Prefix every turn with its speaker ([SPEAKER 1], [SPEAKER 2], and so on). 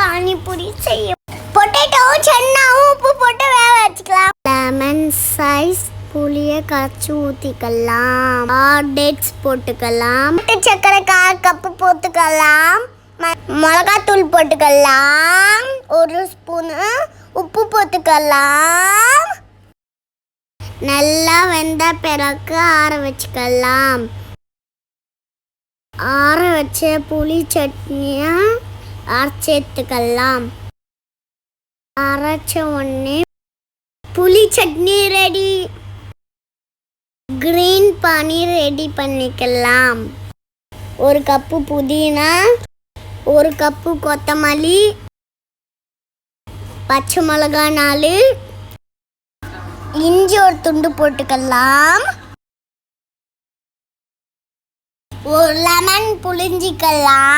[SPEAKER 1] பானிபூரி செய்ய பொட்டேட்டோ சென்னாவும் உப்பு போட்டு வேக வச்சுக்கலாம். லெமன் சைஸ் புளியை கரைச்சி ஊற்றிக்கலாம். டேட்ஸ் போட்டுக்கலாம். சர்க்கரை 1/4 கப்பு போட்டுக்கலாம். மிளகாத்தூள் போட்டுக்கலாம். 1 ஸ்பூனு உப்பு போட்டுக்கலாம். நல்லா வெந்த பிறகு ஆற வச்சுக்கலாம். ஆற வச்ச புளி சட்னியை அரைச்சி எடுத்துக்கலாம். அரைச்ச உடனே புளி சட்னி ரெடி. கிரீன் பானி ரெடி பண்ணிக்கலாம். 1 கப்பு புதினா, 1 கப்பு கொத்தமல்லி, பச்சை மிளகா 4, இஞ்சி 1 துண்டு போட்டுக்கலாம். 1 லெமன் புளிஞ்சிக்கலாம்.